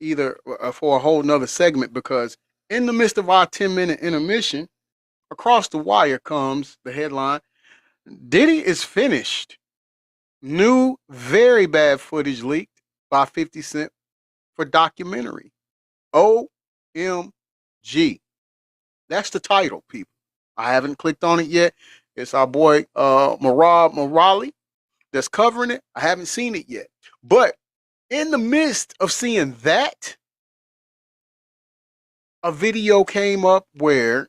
either for a whole nother segment, because in the midst of our 10-minute intermission, across the wire comes the headline: Diddy is finished. New very bad footage leaked by 50 Cent for documentary. OMG. That's the title, people. I haven't clicked on it yet. It's our boy Marab Morali that's covering it. I haven't seen it yet. But in the midst of seeing that, a video came up where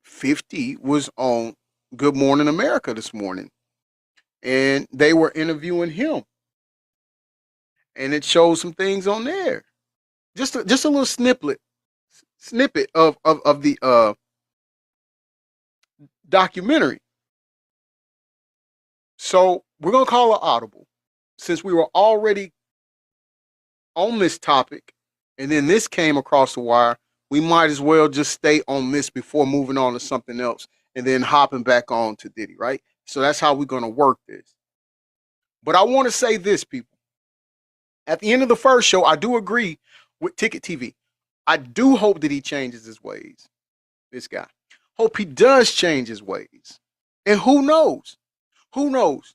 50 was on Good Morning America this morning, and they were interviewing him, and it shows some things on there. Just a little snippet of the documentary. So we're gonna call it audible, since we were already on this topic, and then this came across the wire. We might as well just stay on this before moving on to something else, and then hopping back on to Diddy, right? So that's how we're gonna work this. But I want to say this, people. At the end of the first show, I do agree with Ticket TV. I do hope that he changes his ways. This guy. Hope he does change his ways. And who knows? Who knows?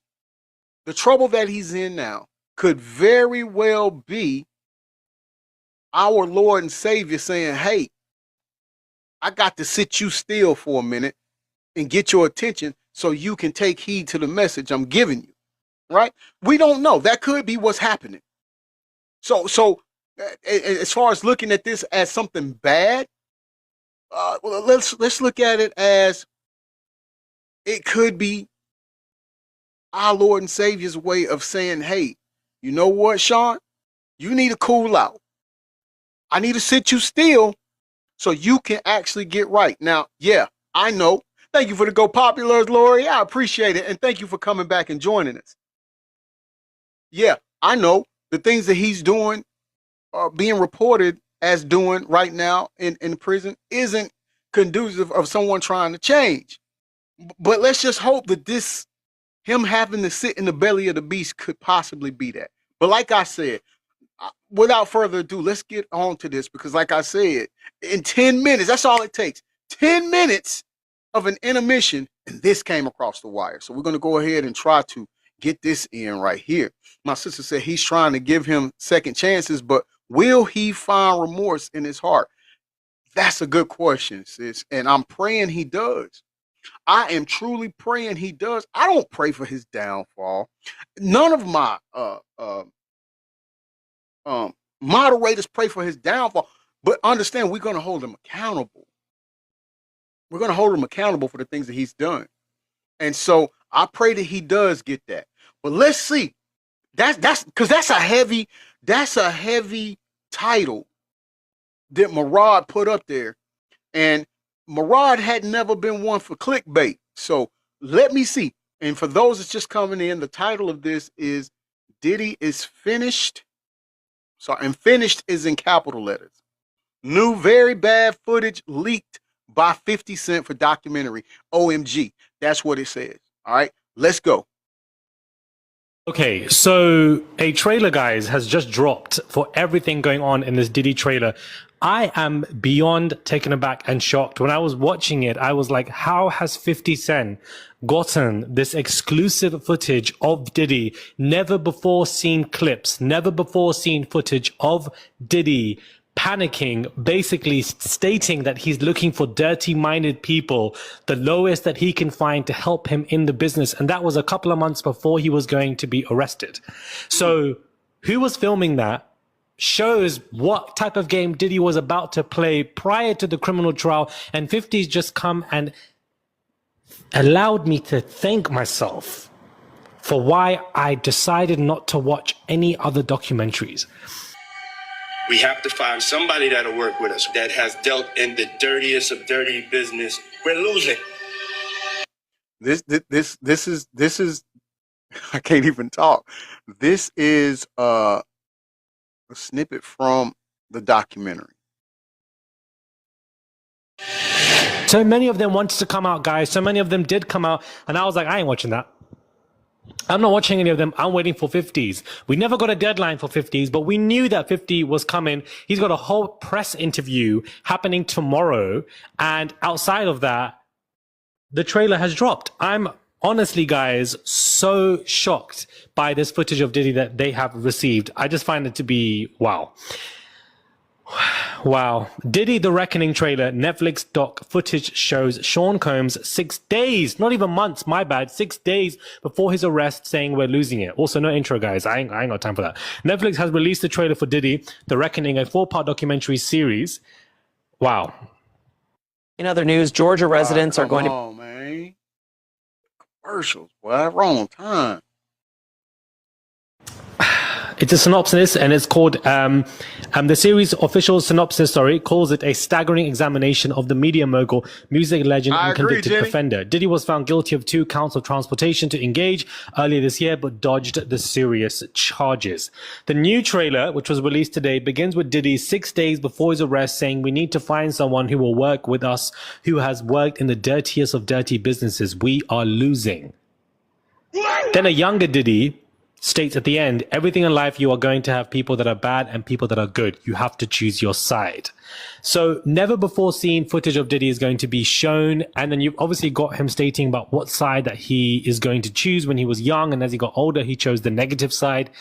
The trouble that he's in now could very well be our Lord and Savior saying, hey, I got to sit you still for a minute and get your attention so you can take heed to the message I'm giving you. Right? We don't know. That could be what's happening. So as far as looking at this as something bad, well, let's look at it as it could be our Lord and Savior's way of saying, hey, you know what, Sean? You need to cool out. I need to sit you still so you can actually get right. Now, yeah, I know. Thank you for the Go Populars, Lori. I appreciate it. And thank you for coming back and joining us. Yeah, I know the things that he's doing, being reported as doing right now in prison, isn't conducive of someone trying to change. But let's just hope that him having to sit in the belly of the beast could possibly be that. But like I said, without further ado, let's get on to this, because like I said, in 10 minutes, that's all it takes. 10 minutes of an intermission, and this came across the wire. So we're going to go ahead and try to get this in right here. My sister said he's trying to give him second chances, but will he find remorse in his heart? That's a good question, sis. And I'm praying he does. I am truly praying he does. I don't pray for his downfall. None of my moderators pray for his downfall. But understand, we're going to hold him accountable. We're going to hold him accountable for the things that he's done. And so I pray that he does get that. But let's see. That's because that's a heavy title that Murad put up there. And Murad had never been one for clickbait. So let me see. And for those that's just coming in, the title of this is Diddy is Finished. Sorry, and finished is in capital letters. New very bad footage leaked by 50 Cent for documentary. OMG. That's what it says. All right, let's go. Okay, so a trailer, guys, has just dropped for everything going on in this Diddy trailer. I am beyond taken aback and shocked. When I was watching it, I was like, how has 50 Cent gotten this exclusive footage of Diddy? Never before seen clips, never before seen footage of Diddy panicking, basically stating that he's looking for dirty-minded people, the lowest that he can find to help him in the business. And that was a couple of months before he was going to be arrested. So who was filming that shows what type of game Diddy was about to play prior to the criminal trial. And 50's just come and allowed me to thank myself for why I decided not to watch any other documentaries. We have to find somebody that'll work with us that has dealt in the dirtiest of dirty business. We're losing. This is I can't even talk. This is a snippet from the documentary. So many of them wanted to come out, guys. So many of them did come out, and I was like, I ain't watching that. I'm not watching any of them. I'm waiting for 50s. We never got a deadline for 50s, but we knew that 50 was coming. He's got a whole press interview happening tomorrow. And outside of that, the trailer has dropped. I'm honestly, guys, so shocked by this footage of Diddy that they have received. I just find it to be wow. Wow. Diddy the Reckoning trailer, Netflix doc footage shows Sean Combs 6 days, not even months, my bad, 6 days before his arrest saying we're losing it. Also, no intro, guys. I ain't got time for that. Netflix has released the trailer for Diddy the Reckoning, a 4-part documentary series. Wow. In other news, Georgia residents are going to... Come on, man. Commercials, boy. Wrong time. It's a synopsis, and it's called the series official synopsis. Calls it a staggering examination of the media mogul, music legend, and convicted offender. Diddy was found guilty of 2 counts of transportation to engage earlier this year, but dodged the serious charges. The new trailer, which was released today, begins with Diddy 6 days before his arrest, saying, "We need to find someone who will work with us, who has worked in the dirtiest of dirty businesses. We are losing." Then a younger Diddy states at the end, everything in life, you are going to have people that are bad and people that are good. You have to choose your side. So never before seen footage of Diddy is going to be shown. And then you've obviously got him stating about what side that he is going to choose when he was young. And as he got older, he chose the negative side.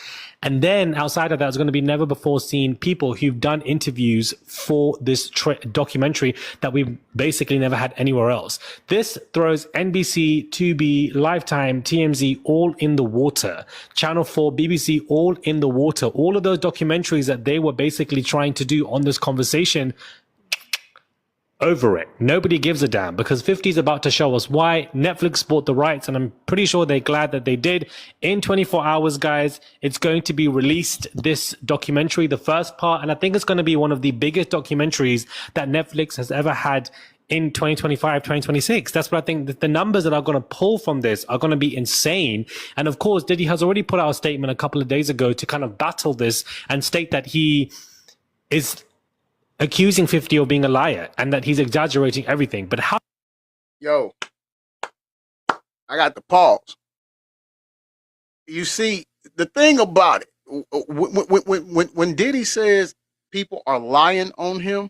And then outside of that, there's going to be never before seen people who've done interviews for this documentary that we've basically never had anywhere else. This throws NBC, Tubi, Lifetime, TMZ all in the water. Channel 4, BBC all in the water. All of those documentaries that they were basically trying to do on this conversation, over it. Nobody gives a damn because 50 is about to show us why. Netflix bought the rights, and I'm pretty sure they're glad that they did. In 24 hours, guys, it's going to be released, this documentary, the first part, and I think it's going to be one of the biggest documentaries that Netflix has ever had in 2025, 2026. That's what I think. That the numbers that are going to pull from this are going to be insane. And of course, Diddy has already put out a statement a couple of days ago to kind of battle this and state that he is accusing 50 of being a liar and that he's exaggerating everything. But how? Yo, I got the pause. You see, the thing about it, when Diddy says people are lying on him,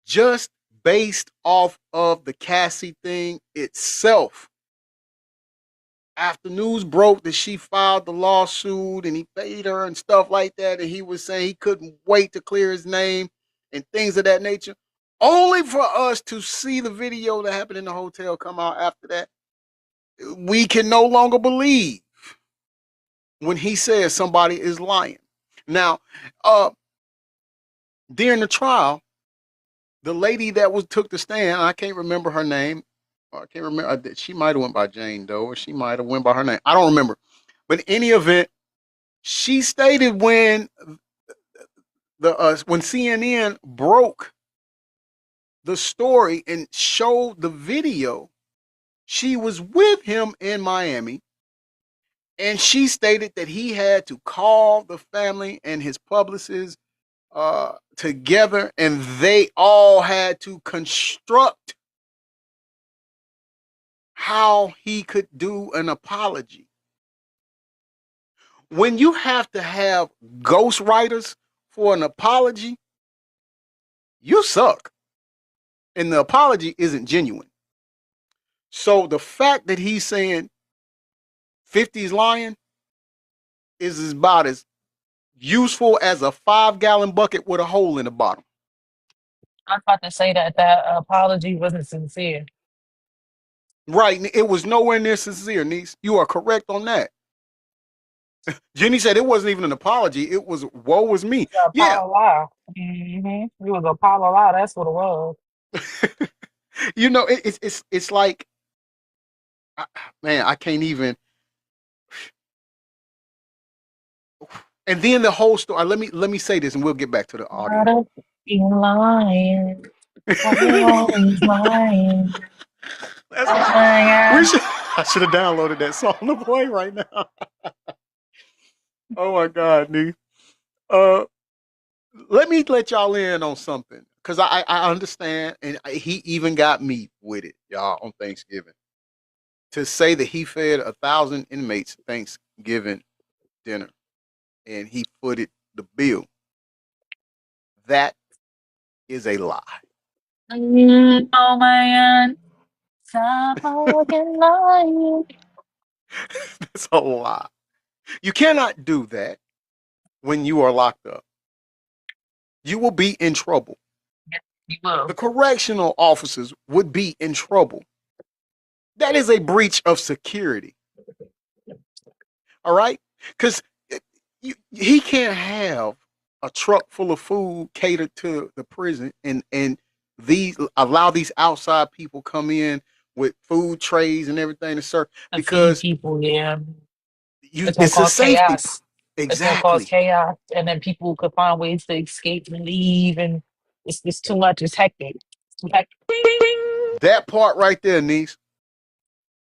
just based off of the Cassie thing itself, after news broke that she filed the lawsuit and he paid her and stuff like that, and he was saying he couldn't wait to clear his name and things of that nature, only for us to see the video that happened in the hotel come out after that, we can no longer believe when he says somebody is lying. Now, during the trial, the lady that took the stand, I can't remember her name. I can't remember. She might have went by Jane Doe, or she might have went by her name. I don't remember. But in any event, she stated when CNN broke the story and showed the video, she was with him in Miami, and she stated that he had to call the family and his publicist together, and they all had to construct how he could do an apology. When you have to have ghostwriters for an apology, you suck. And the apology isn't genuine. So the fact that he's saying 50's lying is about as useful as a 5-gallon bucket with a hole in the bottom. I was about to say that that apology wasn't sincere. Right. It was nowhere near sincere, niece. You are correct on that. Jenny said it wasn't even an apology. It was, woe was me. Yeah. Lie. It was Apollo lie. That's what it was. You know, it's like, man, I can't even. And then the whole story. Let me say this, and we'll get back to the audio. Lying. Always lying. I should have downloaded that song to play right now. Oh my God, dude. Let me let y'all in on something, because I understand, and he even got me with it, y'all, on Thanksgiving. to say that he fed 1,000 inmates Thanksgiving dinner and he footed the bill, that is a lie. Oh man, stop fucking lying. That's a lie. You cannot do that when you are locked up. You will be in trouble. You will. The correctional officers would be in trouble. That is a breach of security. All right? Because he can't have a truck full of food catered to the prison and allow these outside people come in with food trays and everything to serve To feed because people, yeah. It's gonna it's a cause safety. chaos. It's gonna cause Exactly. chaos, and then people could find ways to escape and leave, and it's too much. It's hectic. It's too hectic. That part right there, niece.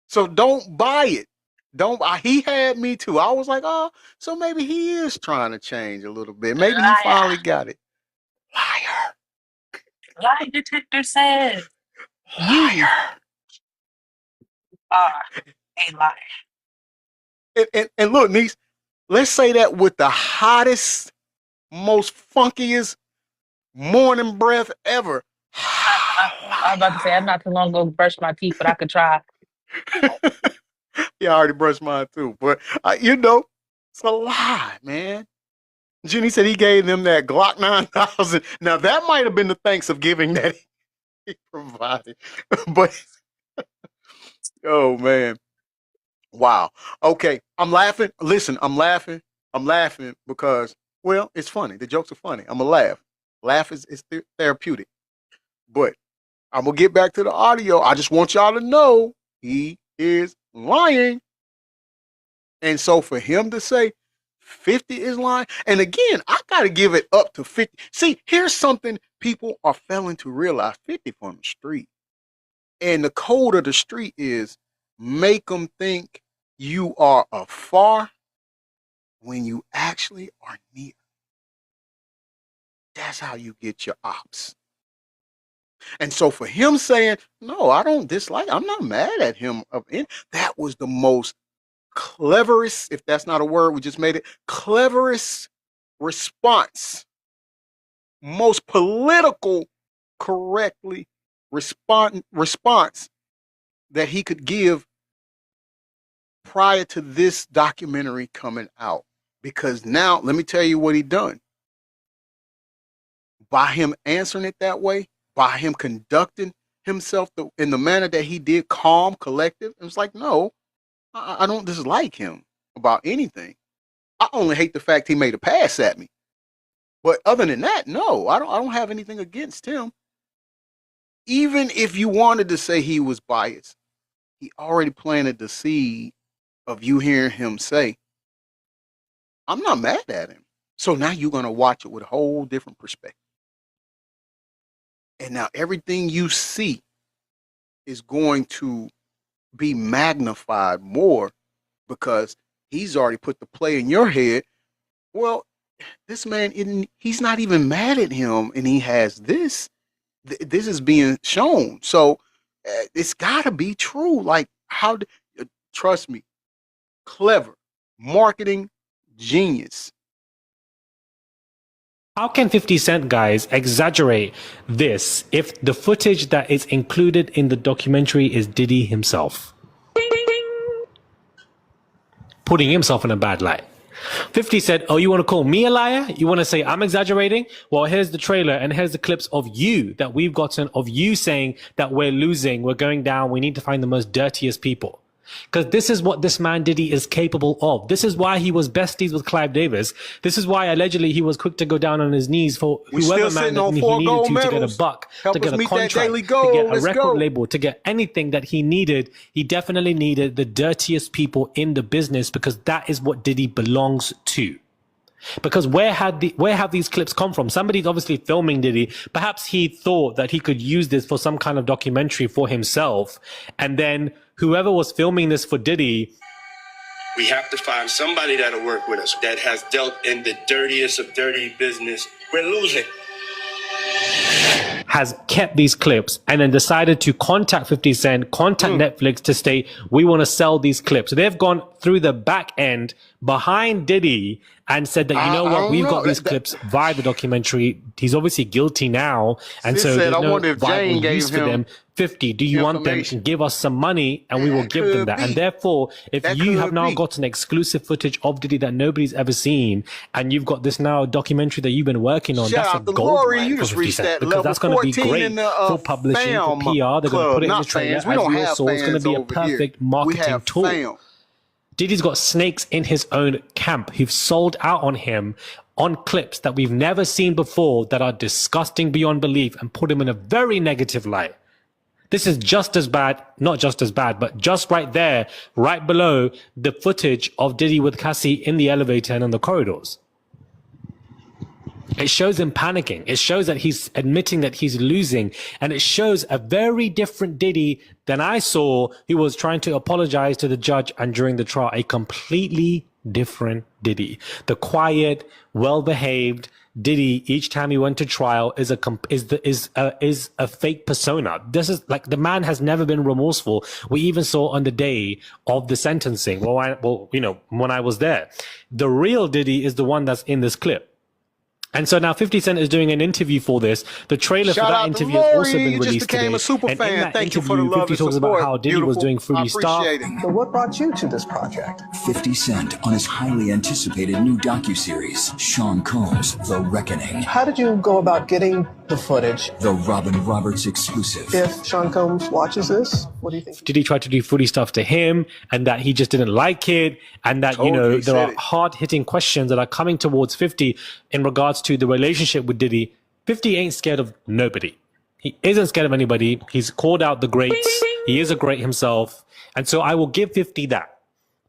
So don't buy it. Don't. He had me too. I was like, oh, so maybe he is trying to change a little bit. Maybe he Liar. finally got it. Liar. Lie detector says you Liar. are a liar. And look, niece, let's say that with the hottest, most funkiest morning breath ever. I was about to say I'm not too long ago brush my teeth, but I could try. Yeah, I already brushed mine too. But, it's a lie, man. Jenny said he gave them that Glock 9000. Now, that might have been the Thanksgiving that he provided. But, oh, man. Wow. Okay. I'm laughing. Listen, I'm laughing. I'm laughing because, well, it's funny. The jokes are funny. I'm going to laugh. Laugh is therapeutic. But I'm going to get back to the audio. I just want y'all to know he is lying. And so for him to say 50 is lying, and again, I got to give it up to 50. See, here's something people are failing to realize 50 from the street. And the code of the street is make them think you are afar when you actually are near. That's how you get your ops. And so for him saying, no, I don't dislike, I'm not mad at him. That was the most cleverest, if that's not a word, we just made it, cleverest response, most political correctly response that he could give prior to this documentary coming out. Because now, let me tell you what he done. By him answering it that way, by him conducting himself in the manner that he did, calm, collective, it was like, no, I don't dislike him about anything. I only hate the fact he made a pass at me. But other than that, no, I don't have anything against him. Even if you wanted to say he was biased, he already planted the seed of you hearing him say, I'm not mad at him. So now you're going to watch it with a whole different perspective. And now everything you see is going to be magnified more because he's already put the play in your head. Well, this man, he's not even mad at him and he has this. This is being shown. So it's got to be true. Like, trust me, clever, marketing genius. How can 50 Cent guys exaggerate this if the footage that is included in the documentary is Diddy himself? Putting himself in a bad light. 50 said, oh, you want to call me a liar? You want to say I'm exaggerating? Well, here's the trailer and here's the clips of you that we've gotten of you saying that we're losing, we're going down, we need to find the most dirtiest people. Because this is what this man Diddy is capable of. This is why he was besties with Clive Davis. This is why allegedly he was quick to go down on his knees for whoever man that he needed to get a buck, to get a contract, to get a record label, to get anything that he needed. He definitely needed the dirtiest people in the business because that is what Diddy belongs to. Because where have these clips come from? Somebody's obviously filming Diddy. Perhaps he thought that he could use this for some kind of documentary for himself. And then whoever was filming this for Diddy. We have to find somebody that'll work with us that has dealt in the dirtiest of dirty business. We're losing. has kept these clips and then decided to contact 50 Cent, contact Netflix to state, we want to sell these clips. So they've gone through the back end behind Diddy and said that, you know what, we've got these clips via the documentary. He's obviously guilty now. And so there's no viable use for them. 50, do you want them to give us some money and we will give them that? And therefore, if you have now got an exclusive footage of Diddy that nobody's ever seen, and you've got this now documentary that you've been working on, that's a gold mine for 50 Cent, because that's going to be great for publishing, for PR. They're going to put it in the trailer as real source. It's going to be a perfect marketing tool. Diddy's got snakes in his own camp who've sold out on him on clips that we've never seen before that are disgusting beyond belief and put him in a very negative light. This is just as bad, not just as bad, but just right there, right below the footage of Diddy with Cassie in the elevator and on the corridors. It shows him panicking. It shows that he's admitting that he's losing. And it shows a very different Diddy than I saw, who was trying to apologize to the judge and during the trial. A completely different Diddy. The quiet, well-behaved Diddy, each time he went to trial, is a fake persona. This is like, the man has never been remorseful. We even saw on the day of the sentencing. When I was there, the real Diddy is the one that's in this clip. And so now 50 Cent is doing an interview for this. The trailer for that interview has also been released today. A super and fan. in that Thank interview, you for the 50 talks about how Diddy was doing Fruity Star. So what brought you to this project? 50 Cent on his highly anticipated new docuseries, Sean Combs, The Reckoning. How did you go about getting the footage? The Robin Roberts exclusive. If Sean Combs watches this, what do you think? Did he try to do Fruity stuff to him, and that he just didn't like it, and that, there are hard-hitting questions that are coming towards 50 in regards to the relationship with Diddy. 50 ain't scared of nobody. He isn't scared of anybody. He's called out the greats. He is a great himself. And so I will give 50 that.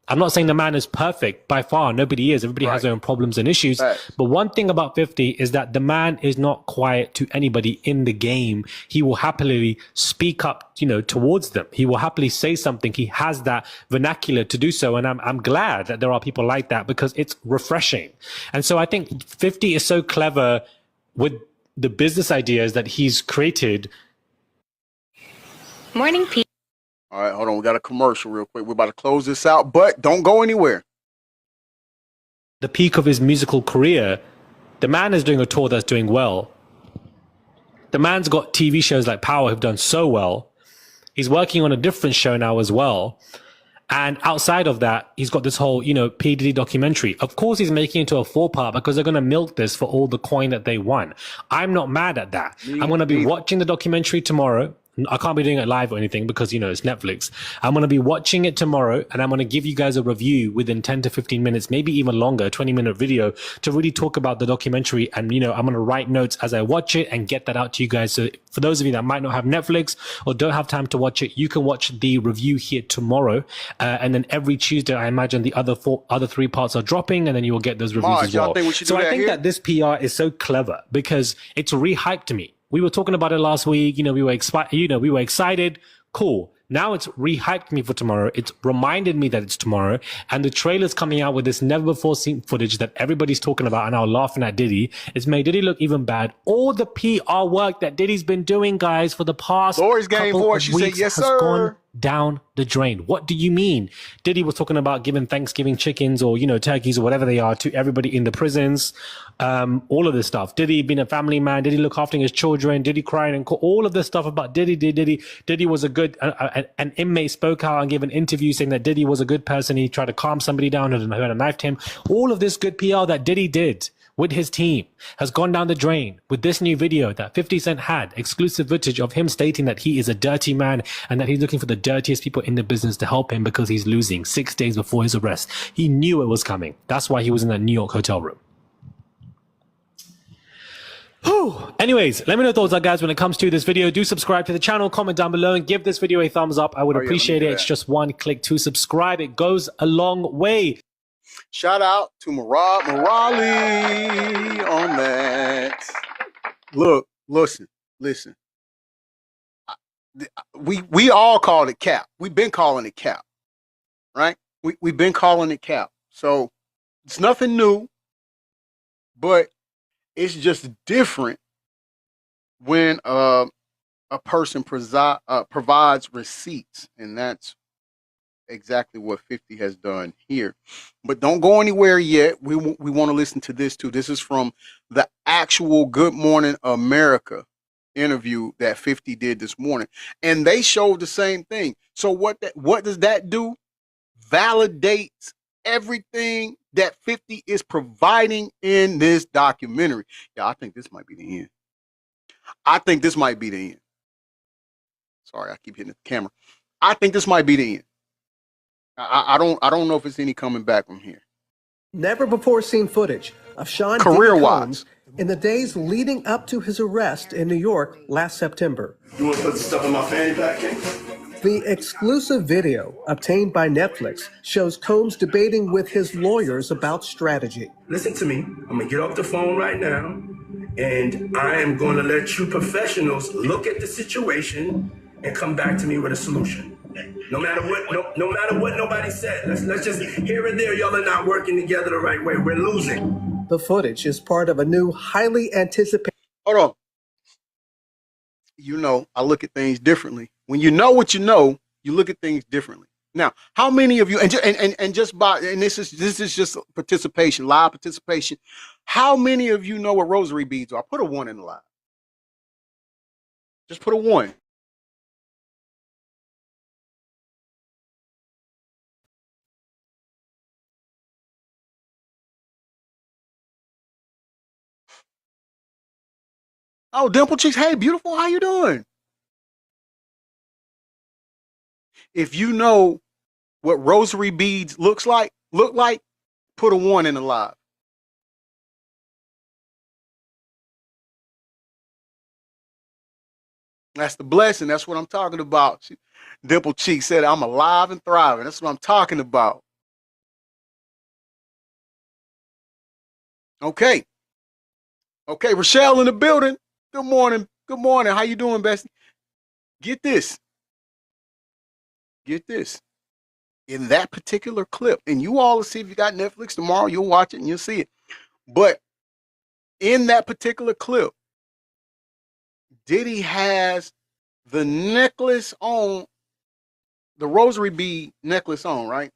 I'm not saying the man is perfect. By far, nobody is. Everybody has their own problems and issues. But one thing about 50 is that the man is not quiet to anybody in the game. He will happily speak up, towards them. He will happily say something. He has that vernacular to do so. And I'm glad that there are people like that, because it's refreshing. And so I think 50 is so clever with the business ideas that he's created. Morning, Pete. All right, hold on. We got a commercial real quick. We're about to close this out, but don't go anywhere. The peak of his musical career, the man is doing a tour that's doing well. The man's got TV shows like Power who've done so well. He's working on a different show now as well. And outside of that, he's got this whole, P. Diddy documentary. Of course, he's making it into a 4-part because they're going to milk this for all the coin that they want. I'm not mad at that. I'm going to be watching the documentary tomorrow. I can't be doing it live or anything because, it's Netflix. I'm going to be watching it tomorrow, and I'm going to give you guys a review within 10 to 15 minutes, maybe even longer, 20-minute video to really talk about the documentary. And, I'm going to write notes as I watch it and get that out to you guys. So for those of you that might not have Netflix or don't have time to watch it, you can watch the review here tomorrow. And then every Tuesday, I imagine the other 3 parts are dropping, and then you will get those reviews as well. So I think that this PR is so clever because it's rehyped me. We were talking about it last week. We were excited. Cool. Now it's rehyped me for tomorrow. It's reminded me that it's tomorrow. And the trailer's coming out with this never before seen footage that everybody's talking about and now laughing at Diddy. It's made Diddy look even bad. All the PR work that Diddy's been doing, guys, for the past couple of weeks has gone down the drain. What do you mean? Diddy was talking about giving Thanksgiving chickens or, turkeys or whatever they are to everybody in the prisons. All of this stuff. Diddy being a family man. Diddy look after his children. Diddy crying and all of this stuff about Diddy. Diddy was a good, an inmate spoke out and gave an interview saying that Diddy was a good person. He tried to calm somebody down and had a knife to him. All of this good PR that Diddy did with his team has gone down the drain with this new video that 50 Cent had, exclusive footage of him stating that he is a dirty man and that he's looking for the dirtiest people in the business to help him because he's losing 6 days before his arrest. He knew it was coming. That's why he was in that New York hotel room. Anyways, let me know your thoughts, guys, when it comes to this video. Do subscribe to the channel, comment down below, and give this video a thumbs up. I would appreciate it. It's just one click to subscribe. It goes a long way. Shout out to Morali on that. Look, listen. We all called it cap. We've been calling it cap, right? We've been calling it cap. So it's nothing new, but it's just different when a person provides receipts, and that's exactly what 50 has done here. But don't go anywhere yet. We want to listen to this too. This is from the actual Good Morning America interview that 50 did this morning, and they showed the same thing. So what does that do? Validates everything that 50 is providing in this documentary. Yeah, I think this might be the end. I think this might be the end. Sorry, I keep hitting the camera. I think this might be the end. I don't know if it's any coming back from here. Never before seen footage of Sean Career-wise. Combs in the days leading up to his arrest in New York last September. You want to put the stuff in my fanny pack, King? The exclusive video obtained by Netflix shows Combs debating with his lawyers about strategy. Listen to me. I'm going to get off the phone right now, and I am going to let you professionals look at the situation and come back to me with a solution. No matter what, no matter what nobody said. Let's just here and there, y'all are not working together the right way. We're losing. The footage is part of a new, highly anticipated. Hold on. You know, I look at things differently. When you know what you know, you look at things differently. Now, how many of you, and this is just participation, live participation. How many of you know what rosary beads are? Put a 1 in the live. Just put a 1. Oh, Dimple Cheeks. Hey, beautiful. How you doing? If you know what rosary beads look like, put a 1 in the live. That's the blessing. That's what I'm talking about. Dimple Cheeks said, I'm alive and thriving. That's what I'm talking about. Okay. Okay, Rochelle in the building. Good morning. Good morning. How you doing, Bessie? Get this. Get this. In that particular clip, and you all will see if you got Netflix tomorrow, you'll watch it and you'll see it. But in that particular clip, Diddy has the necklace on, the rosary bead necklace on, right?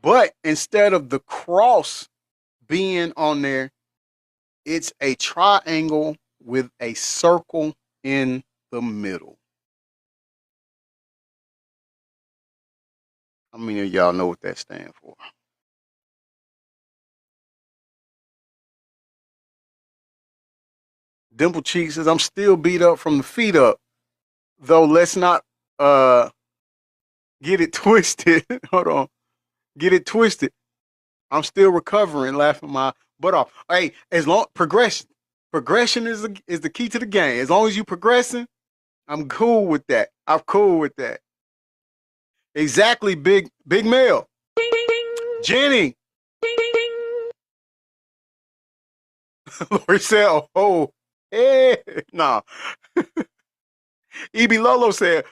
But instead of the cross being on there, it's a triangle with a circle in the middle. How many of y'all know what that stands for? Dimple Cheeks says, I'm still beat up from the feet up. Though let's not get it twisted. Hold on. Get it twisted. I'm still recovering, laughing my butt off. Hey, as long progression is the key to the game. As long as you progressing, I'm cool with that. I'm cool with that. Exactly, big male. Jenny. Lori said, oh, hey, nah. E.B. Lolo said,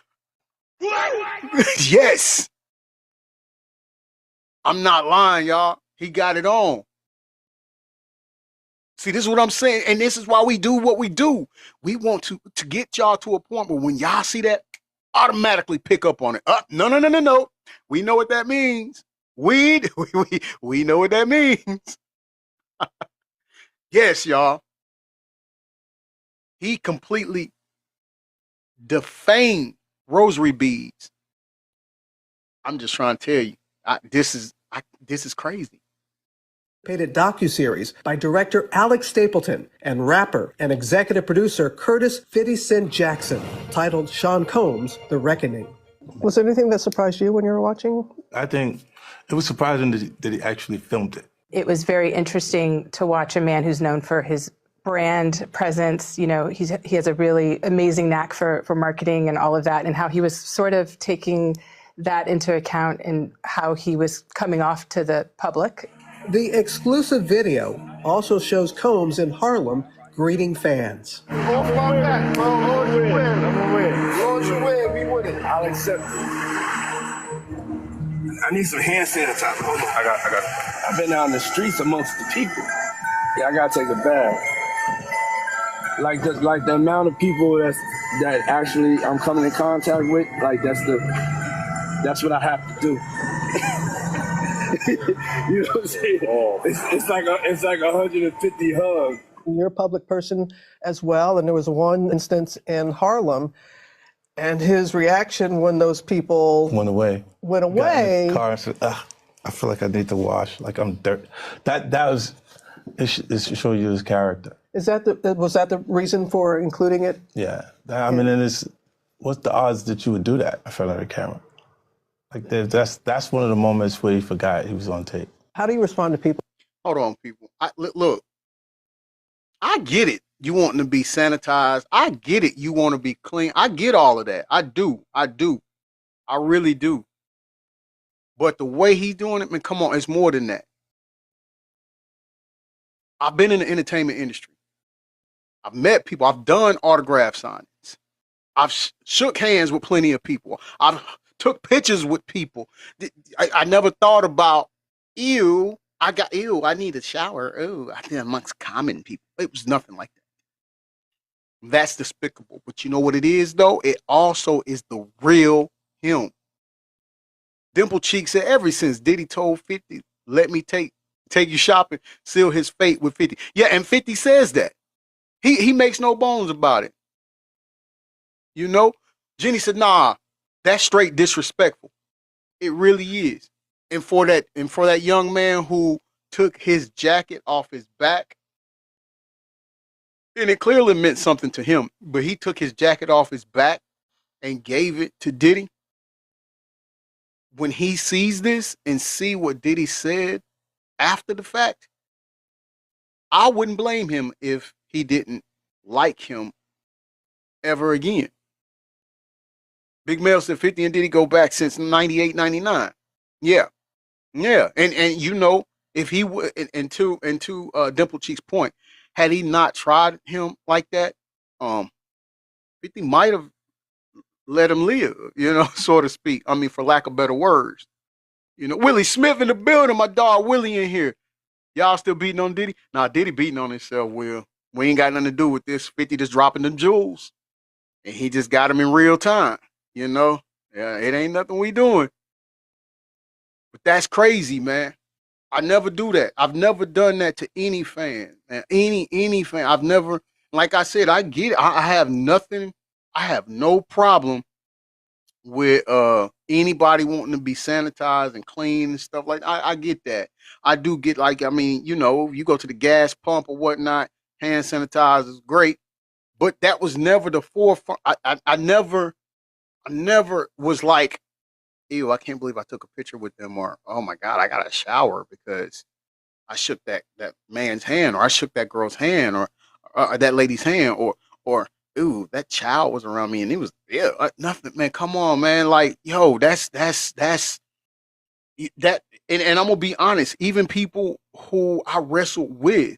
yes. I'm not lying, y'all. He got it on. See, this is what I'm saying. And this is why we do what we do. We want to get y'all to a point where when y'all see that, automatically pick up on it. No. We know what that means. We know what that means. Yes, y'all. He completely defamed rosary beads. I'm just trying to tell you, this is crazy. Docuseries by director Alex Stapleton and rapper and executive producer Curtis 50 Cent Jackson, titled Sean Combs: The Reckoning. Was there anything that surprised you when you were watching? I think it was surprising that he actually filmed it. It was very interesting to watch a man who's known for his brand presence. You know, he has a really amazing knack for marketing and all of that, and how he was sort of taking that into account and how he was coming off to the public. The exclusive video also shows Combs in Harlem greeting fans. I'll accept it. I need some hand sanitizer. Hold on. I got it. I've been out in the streets amongst the people. Yeah, I gotta take a bath. like the amount of people that actually I'm coming in contact with, like that's what I have to do. You know what I'm saying? Oh. It's like 150 hugs. You're a public person as well, and there was one instance in Harlem, and his reaction when those people Went away. Got in the car and said, "Ugh, I feel like I need to wash. Like I'm dirt." That was it. It should show you his character. was that the reason for including it? Yeah. I mean, and what's the odds that you would do that in front of the camera? Like that's one of the moments where he forgot he was on tape. How do you respond to people? Hold on, people. Look, I get it. You wanting to be sanitized. I get it. You want to be clean. I get all of that. I do. I really do. But the way he's doing it, man, come on, it's more than that. I've been in the entertainment industry. I've met people. I've done autograph signings. I've shook hands with plenty of people. I've took pictures with people. I never thought about, I need a shower. Ew, I think amongst common people. It was nothing like that. That's despicable. But you know what it is, though? It also is the real him. Dimple Cheek said, ever since Diddy told 50, let me take you shopping, seal his fate with 50. Yeah, and 50 says that. He makes no bones about it. You know? Jenny said, nah, that's straight disrespectful. It really is. And for that young man who took his jacket off his back, and it clearly meant something to him, but he took his jacket off his back and gave it to Diddy. When he sees this and see what Diddy said after the fact, I wouldn't blame him if he didn't like him ever again. Big Mel said 50 and Diddy go back since 98, 99. Yeah. Yeah. And you know, if he would, and to Dimple Cheek's point, had he not tried him like that, 50 might have let him live, you know, so to speak. I mean, for lack of better words. You know, Willie Smith in the building, my dog Willie in here. Y'all still beating on Diddy? Nah, Diddy beating on himself, Will. We ain't got nothing to do with this. 50 just dropping them jewels. And he just got them in real time, you know? Yeah, it ain't nothing we doing. But that's crazy, man. I never do that. I've never done that to any fan. Man. Any fan. I've never, like I said, I get it. I have nothing. I have no problem with anybody wanting to be sanitized and clean and stuff like that. I get that. I do get, like, I mean, you know, you go to the gas pump or whatnot, hand sanitizer is great, but that was never the forefront. I never was like, ew, I can't believe I took a picture with them, or oh my God, I got a shower because I shook that man's hand, or I shook that girl's hand, or that lady's hand, or ooh, that child was around me and it was nothing, man. Come on, man. Like, yo, that's that. And I'm gonna be honest, even people who I wrestled with,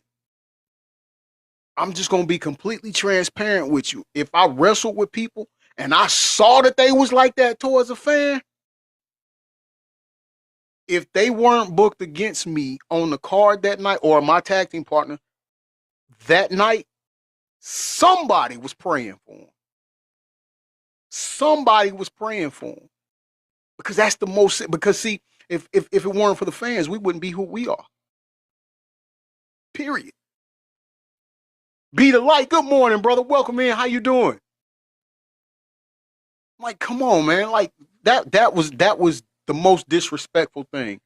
I'm just gonna be completely transparent with you. If I wrestled with people and I saw that they was like that towards a fan, if they weren't booked against me on the card that night or my tag team partner that night, somebody was praying for him. Somebody was praying for him. Because that's the most, because see, if it weren't for the fans, we wouldn't be who we are. Period. Be the light. Good morning, brother. Welcome in. How you doing? Like, come on, man. Like that was the most disrespectful thing.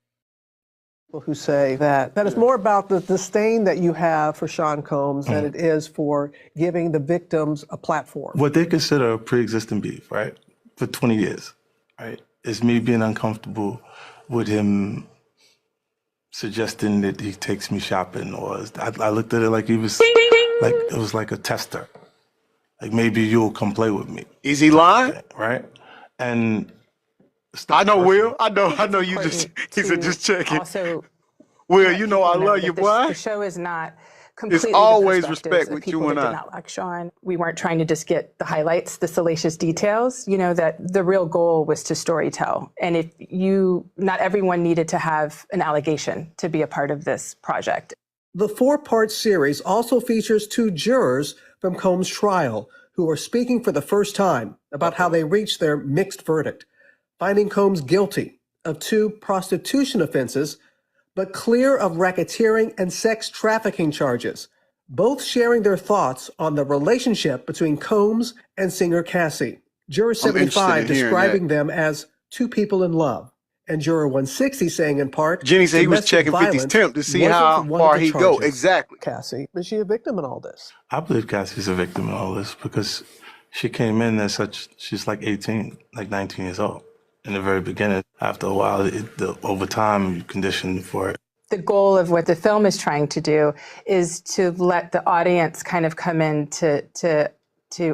People who say that it's more about the disdain that you have for Sean Combs than it is for giving the victims a platform. What they consider a pre-existing beef, right, for 20 years, right, is me being uncomfortable with him suggesting that he takes me shopping, or I looked at it like he was like it was like a tester. Like, maybe you'll come play with me. Is he lying? Right? And I know, Will. I know you just, he said, just checking. Also, Will, you know I love you, boy. The show is not completely it's always the respect with people you and that I. did not like Sean. We weren't trying to just get the highlights, the salacious details, you know, that the real goal was to storytell. And not everyone needed to have an allegation to be a part of this project. The 4-part series also features 2 jurors from Combs' trial who are speaking for the first time about how they reached their mixed verdict, finding Combs guilty of 2 prostitution offenses, but clear of racketeering and sex trafficking charges, both sharing their thoughts on the relationship between Combs and singer Cassie. Juror 75 describing them as 2 people in love, and Juror 160 saying in part, Jenny said he was checking 50's temp to see how far he'd go. Exactly. Cassie, is she a victim in all this? I believe Cassie's a victim in all this because she came in as she's like 18, like 19 years old in the very beginning. After a while, over time, you condition for it. The goal of what the film is trying to do is to let the audience kind of come in to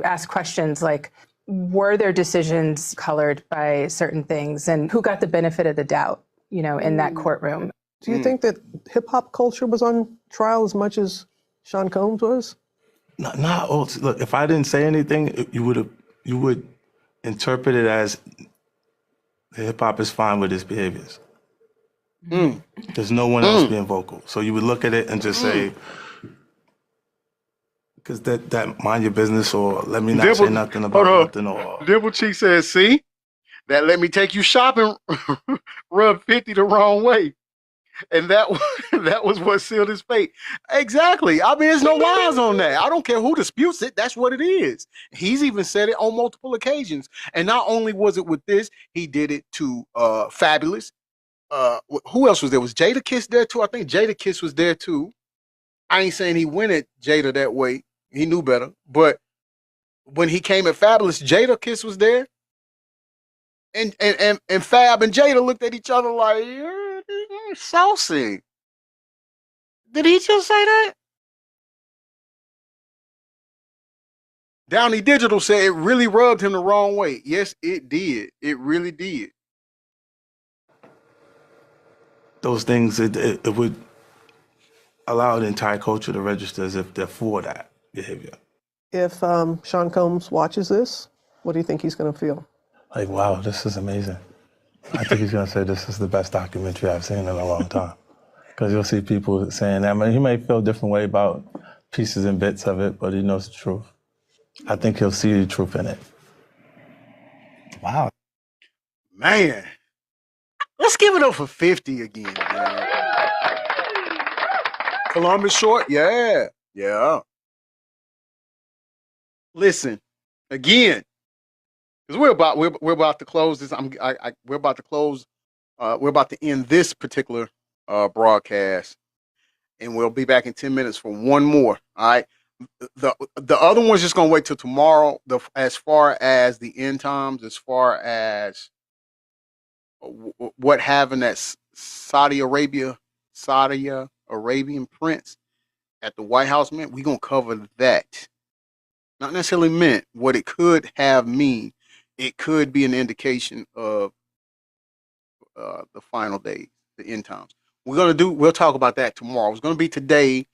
ask questions like, were their decisions colored by certain things, and who got the benefit of the doubt, in that courtroom? Do you think that hip-hop culture was on trial as much as Sean Combs was? Not all. Look, if I didn't say anything, you would interpret it as hip-hop is fine with his behaviors. There's no one else being vocal. So you would look at it and just say, because that mind your business, or let me not say nothing about nothing. Or Dimple Cheek says, see, that let me take you shopping rubbed 50 the wrong way. And that was what sealed his fate. Exactly. I mean, there's no lies on that. I don't care who disputes it. That's what it is. He's even said it on multiple occasions. And not only was it with this, he did it to Fabulous. Who else was there? Was Jada Kiss there too? I think Jada Kiss was there too. I ain't saying he went at Jada that way. He knew better. But when he came at Fabulous, Jada Kiss was there. And Fab and Jada looked at each other like, saucy. Did he just say that? Downey Digital said it really rubbed him the wrong way. Yes, it did. It really did. those things, it would allow the entire culture to register as if they're for that behavior. If Sean Combs watches this, what do you think he's going to feel? Like, wow, this is amazing. I think he's going to say this is the best documentary I've seen in a long time. Because you'll see people saying that. I mean, he may feel a different way about pieces and bits of it, but he knows the truth. I think he'll see the truth in it. Wow. Man. Let's give it up for 50 again, man. Columbus Short, yeah. Yeah. Listen, again, because we're about to close this. We're about to close. We're about to end this particular broadcast, and we'll be back in 10 minutes for one more. All right. The other one's just gonna wait till tomorrow. As far as the end times, as far as what having that Saudi Arabian prince at the White House meant, we're gonna cover that. Not necessarily meant what it could have mean. It could be an indication of the final days, the end times. We'll talk about that tomorrow. It's going to be today,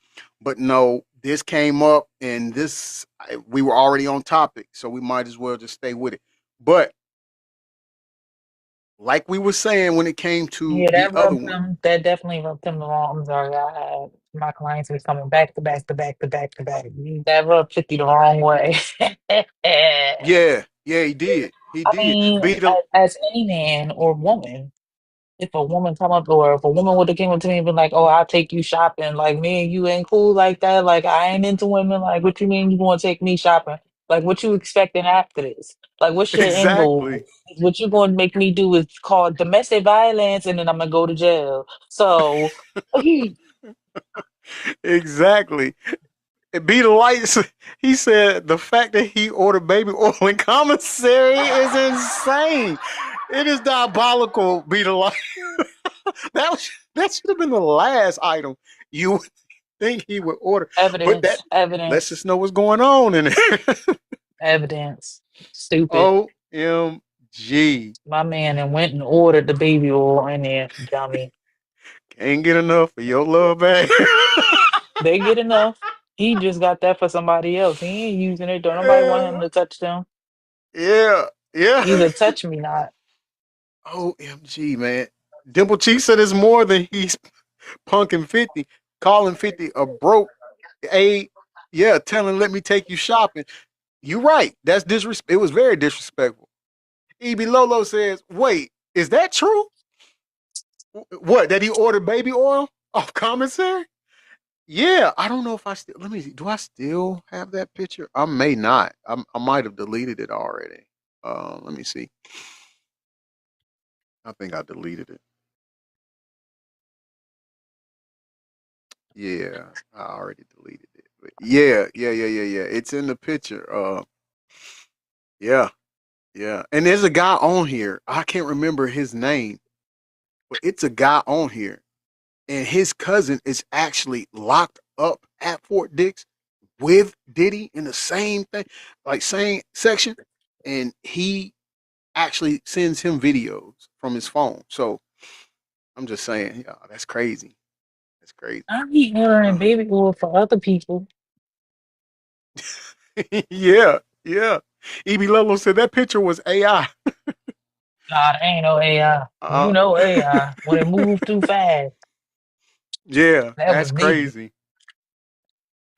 but no, this came up and we were already on topic, so we might as well just stay with it. But like we were saying when it came to that the other one, that definitely rubbed him the wrong. I'm sorry, I had my clients were coming back to back to back to back to back. That rubbed 50 the wrong way. yeah, he did. He I did. mean, as any man or woman, if a woman come up, or if a woman would have came up to me and been like, "Oh, I'll take you shopping," like, me and you ain't cool like that. Like, I ain't into women. Like, what you mean you gonna take me shopping? Like, what you expecting after this? Like, what's your end goal? Exactly. What you gonna make me do is called domestic violence, and then I'm gonna go to jail. So, Exactly. Be the lights. He said the fact that he ordered baby oil in commissary is insane. It is diabolical. Be the light. that should have been the last item you would think he would order. evidence. Let's just know what's going on in there. Evidence. Stupid. OMG. My man and went and ordered the baby oil in there, dummy. Can't get enough of your love bag. They get enough. He just got that for somebody else. He ain't using it. Don't nobody want him to touch them. Yeah. Either touch me not. OMG, man. Dimple Cheek said it's more than he's punking 50, calling 50 a broke Yeah, telling let me take you shopping. You right. That's disrespect. It was very disrespectful. EB Lolo says, "Wait, is that true? What? That he ordered baby oil off commissary? Yeah, I don't know if I still. Let me see. Do I still have that picture? I may not. I might have deleted it already. Let me see. I think I deleted it. Yeah, I already deleted it. But yeah. It's in the picture. Yeah, yeah. And there's a guy on here. I can't remember his name, but it's a guy on here, and his cousin is actually locked up at Fort Dix with Diddy in the same thing, like same section, and he actually sends him videos from his phone. So I'm just saying, yeah, that's crazy. That's crazy. I be ordering Uh, baby oil for other people. yeah, yeah. EB Lolo said that picture was AI. Nah, there ain't no AI. You Uh, know AI. When it moved too fast, yeah, that that's was me. crazy.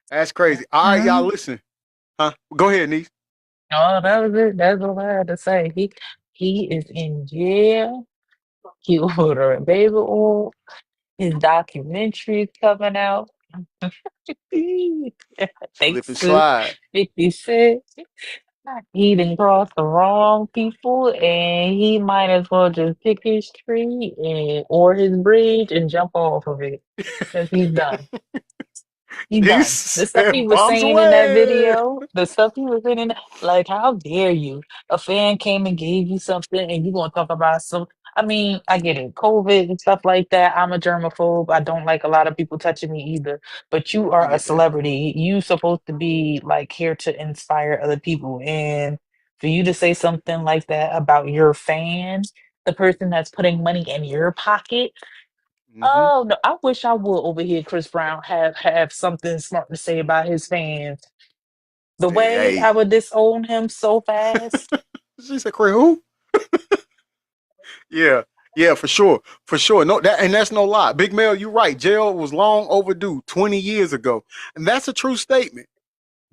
That's crazy. All right, y'all, Mhm. listen. Huh? Go ahead, niece. Oh, that was it. That's all I had to say. He is in jail. He ordering baby oil. His documentary is coming out. Slip and Thanks to slide. 50 Cent. He done crossed the wrong people, and he might as well just pick his tree and or his bridge and jump off of it because he's done. He's He done. The stuff he said was bombs saying in that away. video, the stuff he was saying, like, how dare you? A fan came and gave you something, and you gonna talk about some. I mean, I get it, COVID and stuff like that. I'm a germaphobe. I don't like a lot of people touching me either. But you I are a get that. celebrity. You supposed to be like here to inspire other people, and for you to say something like that about your fan, the person that's putting money in your pocket. Hmm. Oh no, I wish I would overhear Chris Brown have something smart to say about his fans. The way Hey, I would disown him so fast. she said, "Craig, who?" Yeah, yeah, for sure. No, that and that's no lie. Big Mel, you're right. Jail was long overdue, 20 years ago, and that's a true statement.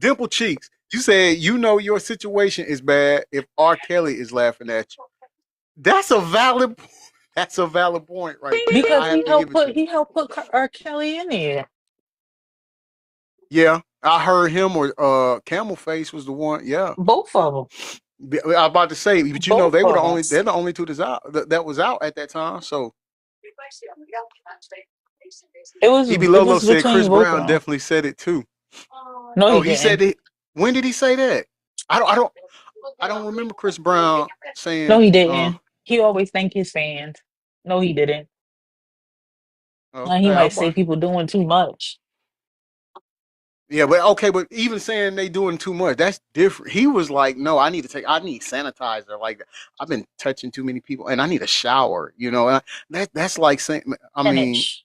Dimple Cheeks, you said you know your situation is bad if R. Kelly is laughing at you. That's a valid. That's a valid point right there. Because I have to give it to you. he helped put R. Kelly in there. Yeah, I heard him or Camel Face was the one. Yeah, Both of them. I was about to say, but you know Both they were the of them. only. They're the only two that's out that was out at that time. So EB It Lolo was said between Chris both of Brown them. definitely said it too. No, Oh, he he said didn't. it. When did he say that? I don't. I don't. I don't remember Chris Brown No, saying. he didn't. He always thank his fans. No, he didn't. He Okay. might say people doing too much. Yeah, but okay, but even saying they doing too much, that's different. He was like, "No, I need sanitizer. Like, I've been touching too many people, and I need a shower." That's like saying, I mean, Finish.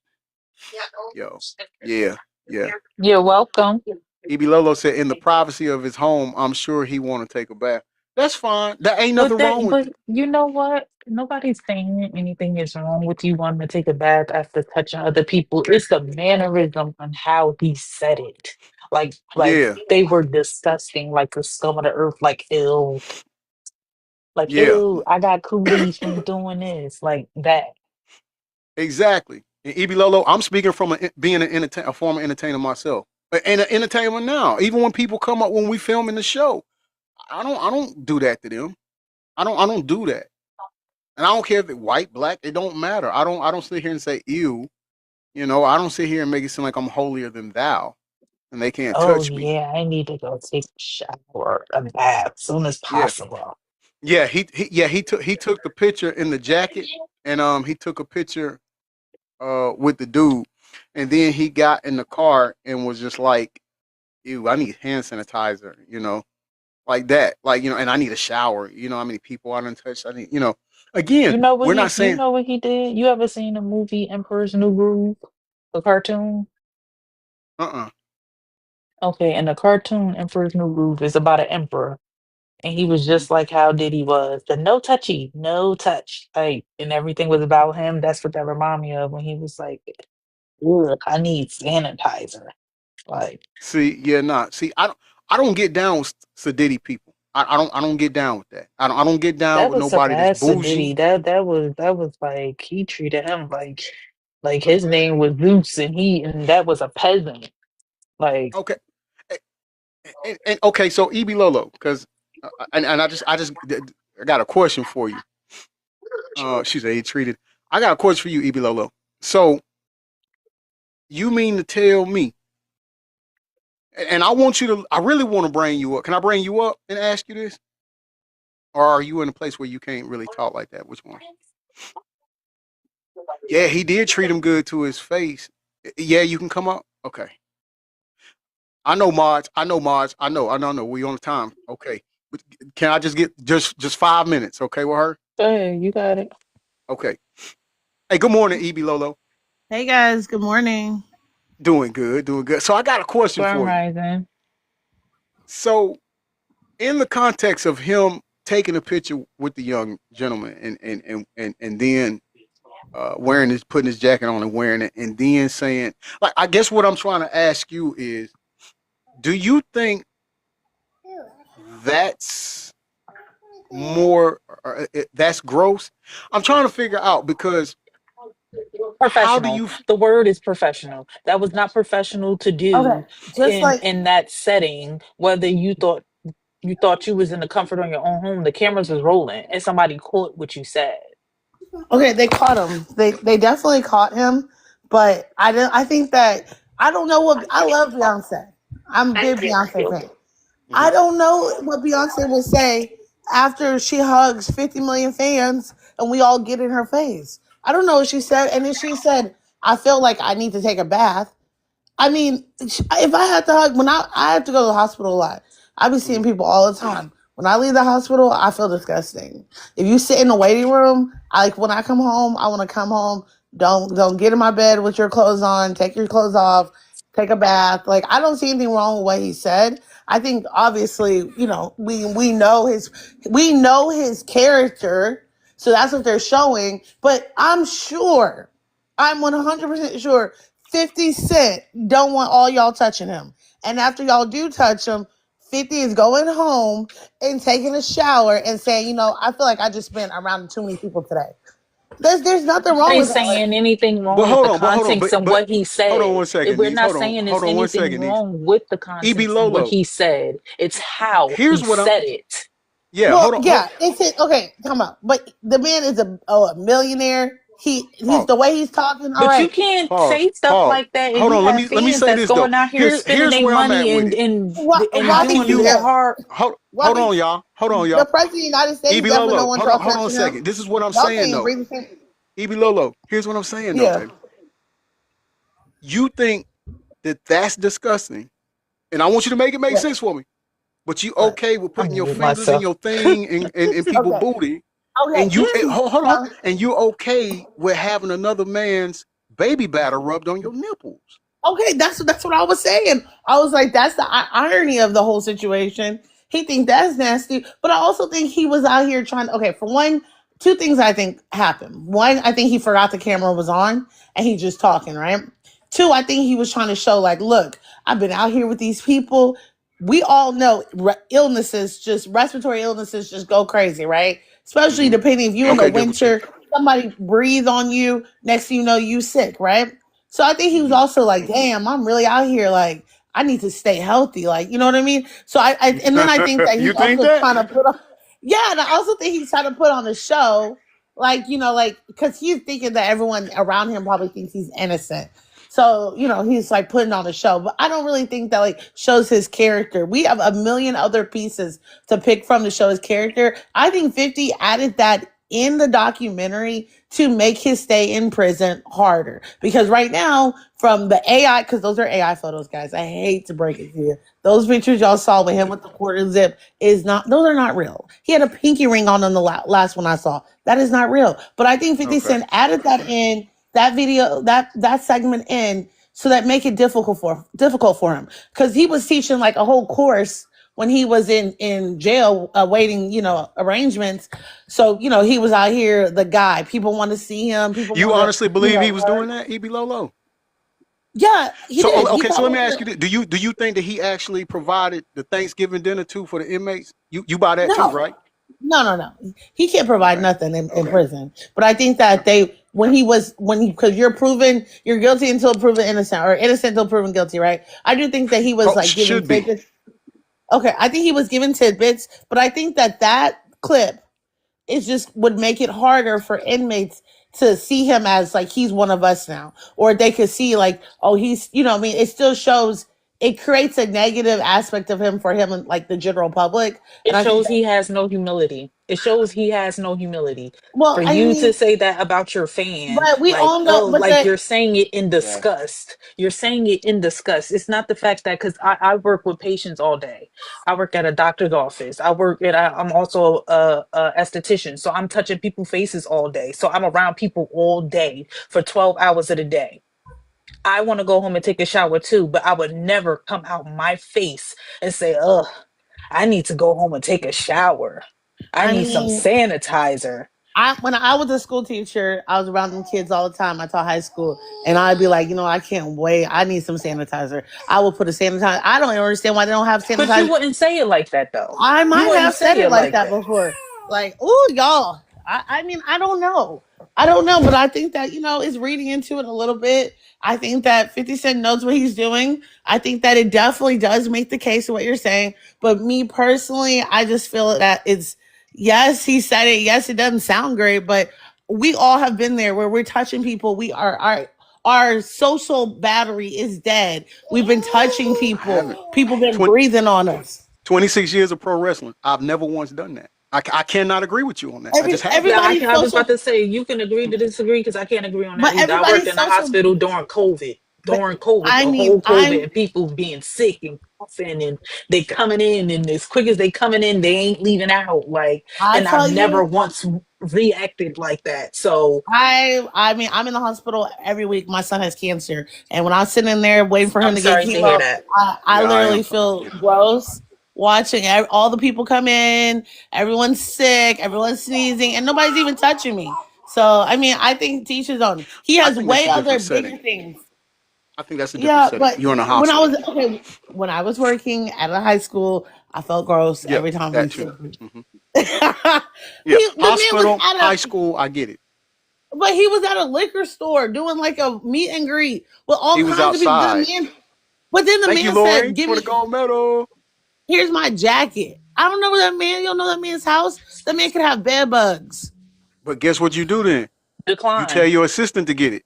yo, yeah, yeah. You're welcome. EB Lolo said, in the privacy of his home, I'm sure he want to take a bath. That's fine. That ain't nothing wrong with But it. you know what? Nobody's saying anything is wrong with you wanting to take a bath after touching other people. It's the mannerism on how he said it. Like Yeah, they were disgusting, like the scum of the earth, like yeah, ew, I got cooties from doing this, like that. exactly. And EB Lolo, I'm speaking from being a former entertainer myself, and an entertainer now. Even when people come up when we filming the show, I don't do that to them. I don't do that. And I don't care if they're white, black, it don't matter. I don't sit here and say ew. I don't sit here and make it seem like I'm holier than thou and they can't Oh touch me. yeah, I need to go take a shower, a bath, soon as Yeah. possible. Yeah, he took the picture in the jacket and he took a picture with the dude and then he got in the car and was just like, ew, I need hand sanitizer, like that. Like, and I need a shower. How many people I done touched. I need, again, we're not You saying know what he did? You ever seen the movie Emperor's New Groove, the cartoon? uh-uh. Okay, and the cartoon Emperor's New Groove is about an emperor, and he was just like how Diddy was, the no touchy, no touch, like, and everything was about him. That's what that reminded me of when he was like, "Ugh, I need sanitizer." Like See, yeah, nah. See, I don't get down with Diddy people. I don't get down with that. I don't get down that with was so nobody that's bad, bougie. Diddy. That was like he treated him like his name was Zeus and that was a peasant. Like Okay, and okay, so EB Lolo, because and I got a question for you. She's a treated. I got a question for you, EB Lolo. So you mean to tell me? And I want you to. I really want to bring you up. Can I bring you up and ask you this, or are you in a place where you can't really talk like that? Which one? Yeah, he did treat him good to his face. Yeah, you can come up. Okay. I know mods. I know mods. I know. We on time. Okay. But can I just get just 5 minutes? Okay with her? hey, you got it. Okay. Hey, good morning, EB Lolo. Hey guys, good morning. Doing good, doing good. So I got a question Grand for you. Rising. So in the context of him taking a picture with the young gentleman and then wearing his putting his jacket on and wearing it and then saying like I guess what I'm trying to ask you is do you think that's more that's gross? I'm trying to figure out because how do Professional. you The word is professional. That was not professional to Okay, do just like in that setting, whether you thought you was in the comfort of your own home, the cameras was rolling and somebody caught what you said. okay, they caught him. They definitely caught him, but I don't. I think that I don't know what I love Beyonce. I'm a big Beyonce fan. I Mhm. don't know what Beyonce will say after she hugs 50 million fans and we all get in her face. I don't know what she said, and then she said, "I feel like I need to take a bath." I mean, if I had to hug, I have to go to the hospital a lot. I be seeing Mhm. people all the time. When I leave the hospital, I feel disgusting. If you sit in the waiting room, when I come home, I want to come home. Don't get in my bed with your clothes on. Take your clothes off. Take a bath. Like I don't see anything wrong with what he said. I think obviously, we know his character, so that's what they're showing. But I'm 100% sure 50 Cent don't want all y'all touching him. And after y'all do touch him, 50 is going home and taking a shower and saying, I feel like I just been around too many people today. There's nothing wrong Not with that. Like, saying anything But wrong with hold the on, context of but what he hold on said. one If second, we're niece. not saying Hold there's on one anything second, niece. wrong with the EB context of what Lolo. he said, it's how he Here's what I'm said it. yeah, well, hold on, yeah, okay, come on. But the man is a millionaire. He's pause. the way he's talking. All But you right. can't Pause. say stuff Pause. like that, and Hold you on, have let me fans say that's this though. going out here spending Here's their where I'm at money with and it. and and Why How he can doing do you their that? hard. Why hold he on, y'all. Hold on, the y'all. president of the United States EB definitely don't Lolo, want y'all hold on a touching him. second. This is what I'm Y'all saying can't though. breathe the same. EB Lolo, here's what I'm saying though, Yeah. baby. You think that that's disgusting, and I want you to make it make Yeah. sense for me. But you But okay with I'm putting gonna your mute fingers in myself. your thing and people okay. booty, Okay. and you Here's hold on, and you're okay with having another man's baby batter rubbed on your nipples. okay. That's what I was saying. I was like, that's the irony of the whole situation. He think that's nasty, but I also think he was out here trying. Okay, for one, two things I think happened. One, I think he forgot the camera was on and he just talking, right? Two, I think he was trying to show like, look, I've been out here with these people. We all know illnesses, just respiratory illnesses, just go crazy, right? Especially Hmm. depending if you're in the Okay, different. winter, somebody breathe on you, next thing you know, you sick, right? So I think he was Hmm. also like, damn, I'm really out here. Like, I need to stay healthy. Like, you know what I mean? So and then I think that You he's think also that? trying to put on, yeah, and I also think he's trying to put on a show, like, because he's thinking that everyone around him probably thinks he's innocent. So, he's like putting on a show, but I don't really think that like shows his character. We have a million other pieces to pick from to show his character. I think 50 added that in the documentary to make his stay in prison harder. Because right now, from the AI, because those are AI photos, guys. I hate to break it to you. Those pictures y'all saw with him with the quarter zip those are not real. He had a pinky ring on the last one I saw. That is not real. But I think 50 Okay. Cent added that in, that video, that segment in, so that make it difficult for him. Because he was teaching like a whole course when he was in jail awaiting arrangements. So he was out here, the guy people want to see him, people You want to honestly believe he was learn. doing that, EB Lolo? Yeah, he So did. He okay, so let me probably ask you this: Do you think that he actually provided the Thanksgiving dinner too for the inmates? You buy that too, no. right? No. He can't provide Okay, nothing in okay, prison. But I think that okay. because you're guilty until proven innocent or innocent until proven guilty, right? I do think that he was like giving Should be. tidbits. Okay, I think he was giving tidbits, but I think that clip it just would make it harder for inmates to see him as like he's one of us now, or they could see like, oh, he's, I mean, it still shows, it creates a negative aspect of him for him and like the general public. And It I think shows that, he has no humility. It shows he has no humility. well, For I you to mean, say that about your fan, but we like, all know, oh, but like that, you're saying it in Yeah. disgust. You're saying it in disgust. It's not the fact that because I work with patients all day. I work at a doctor's office. I'm also a esthetician. So I'm touching people's faces all day. So I'm around people all day for 12 hours of the day. I want to go home and take a shower too, but I would never come out my face and say, ugh, I need to go home and take a shower. I I need some mean, sanitizer. when I was a school teacher, I was around them kids all the time. I taught high school, and I'd be like, I can't wait. I need some sanitizer. I will put a sanitizer. I don't even understand why they don't have But you sanitizer. wouldn't say it like that though. I You might wouldn't have said say it it like like that that. before. Like, ooh, y'all. I mean, I don't know. I don't know, but I think that, it's reading into it a little bit. I think that 50 Cent knows what he's doing. I think that it definitely does make the case of what you're saying. But me personally, I just feel that yes, he said it. Yes, it doesn't sound great, but we all have been there where we're touching people. Our social battery is dead. We've been touching I people. haven't. People been 20, breathing on us. 26 years of pro wrestling. I've never once done that. I cannot agree with you on that. I just haven't. Yeah, Everybody's I was social, about to say you can agree to disagree because I can't agree on that but either. I worked everybody's in a social. hospital during COVID. But During COVID, I the mean, whole COVID, and people being sick and coughing, and they coming in, and as quick as they coming in, they ain't leaving out. Like, I and I've tell never you, once reacted like that. So I mean, I'm in the hospital every week. My son has cancer, and when I'm sitting in there waiting for him I'm to get sorry to hear chemo, that. I Yeah, I am literally sorry. feel Yeah. gross watching all the people come in. Everyone's sick, everyone's sneezing, and nobody's even touching me. So I mean, I think teachers on. He I has think that's way a different other setting. bigger things. I think that's a different Yeah, setting. but You're in a when I was hospital. okay, when I was working at a high school, I felt gross Yeah, every time we that too. said it. Hmm. he Yeah, the man was hospital, at high a school. I get it. but he was at a liquor store doing like a meet and greet with all He was kinds of people. The outside. man, but then the Thank you, man said, Lori, "Give for the me gold medal. here's my jacket." I don't know where that man. You don't know that man's house. That man could have bed bugs. But guess what you do then? You tell Decline. your assistant to get it,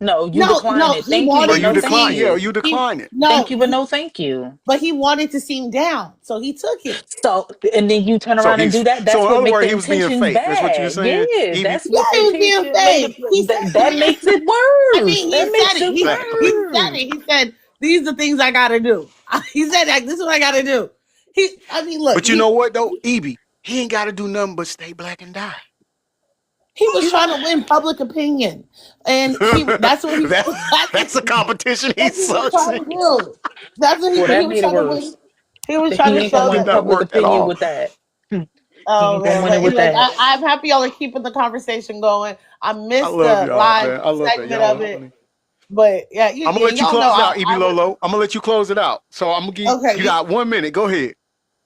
No, you No, decline no, it. he Thank you, or but wanted you no to thank decline. see Yeah, or you. you he decline it. Thank no, you, but no thank you. but he wanted to seem down, so he took it. So, and then you turn So around and he's do that. so That's in what other make words, the he was being intentions fake. That's what you're bad. saying, Yeah, Evie. that's Yeah, what the he was being intention made fake. He said, that "Man, makes it I worse. mean, he That said makes it. it He Exactly. said worse. it. He said, "These are the things I got to do." He said, like, "This is what I got to do." I mean, look, But you know what though, Evie, he ain't got to do nothing but stay black and die. he was trying to win public opinion, and that's what he that that's a competition he that's what he was sucks trying in. to do. That's what Well, he that was made it trying to win. worse. He was That trying he to ain't gonna show Did win that. not public work at opinion all. with that. He Oh ain't gonna man, win but it with anyways, that. I'm happy y'all are keeping the conversation going. I I missed love the y'all, live man. I love that. segment Y'all of are it, funny. but yeah, I'm gonna let you y'all know close it out, Evie I was Lolo. I'm gonna let you close it out. So I'm gonna give okay. you got 1 minute. Go ahead.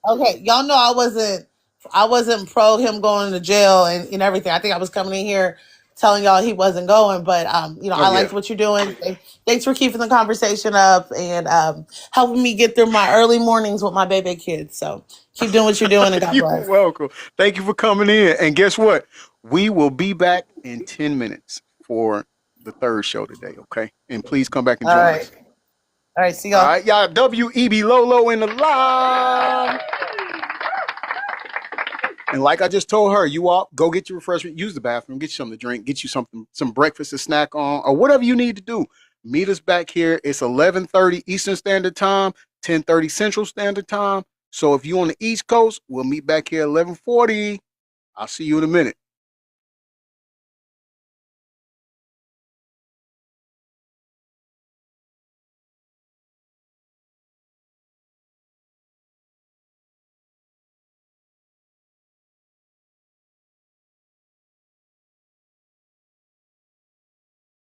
Okay, y'all know I wasn't pro him going to jail and everything. I think I was coming in here telling y'all he wasn't going, but Oh I yeah. liked what you're doing. Thanks for keeping the conversation up and helping me get through my early mornings with my baby kids. So keep doing what you're doing and God You're bless. welcome. Thank you for coming in. And guess what? We will be back in 10 minutes for the third show today, okay? And please come back and All join right. us. All right, see All y'all. right, y'all. WEB Lolo in the live. And like I just told her, you all go get your refreshment, use the bathroom, get you something to drink, get you some breakfast to snack on, or whatever you need to do. Meet us back here. It's 11:30 Eastern Standard Time, 10:30 Central Standard Time. So if you're on the East Coast, we'll meet back here at 11:40. I'll see you in a minute.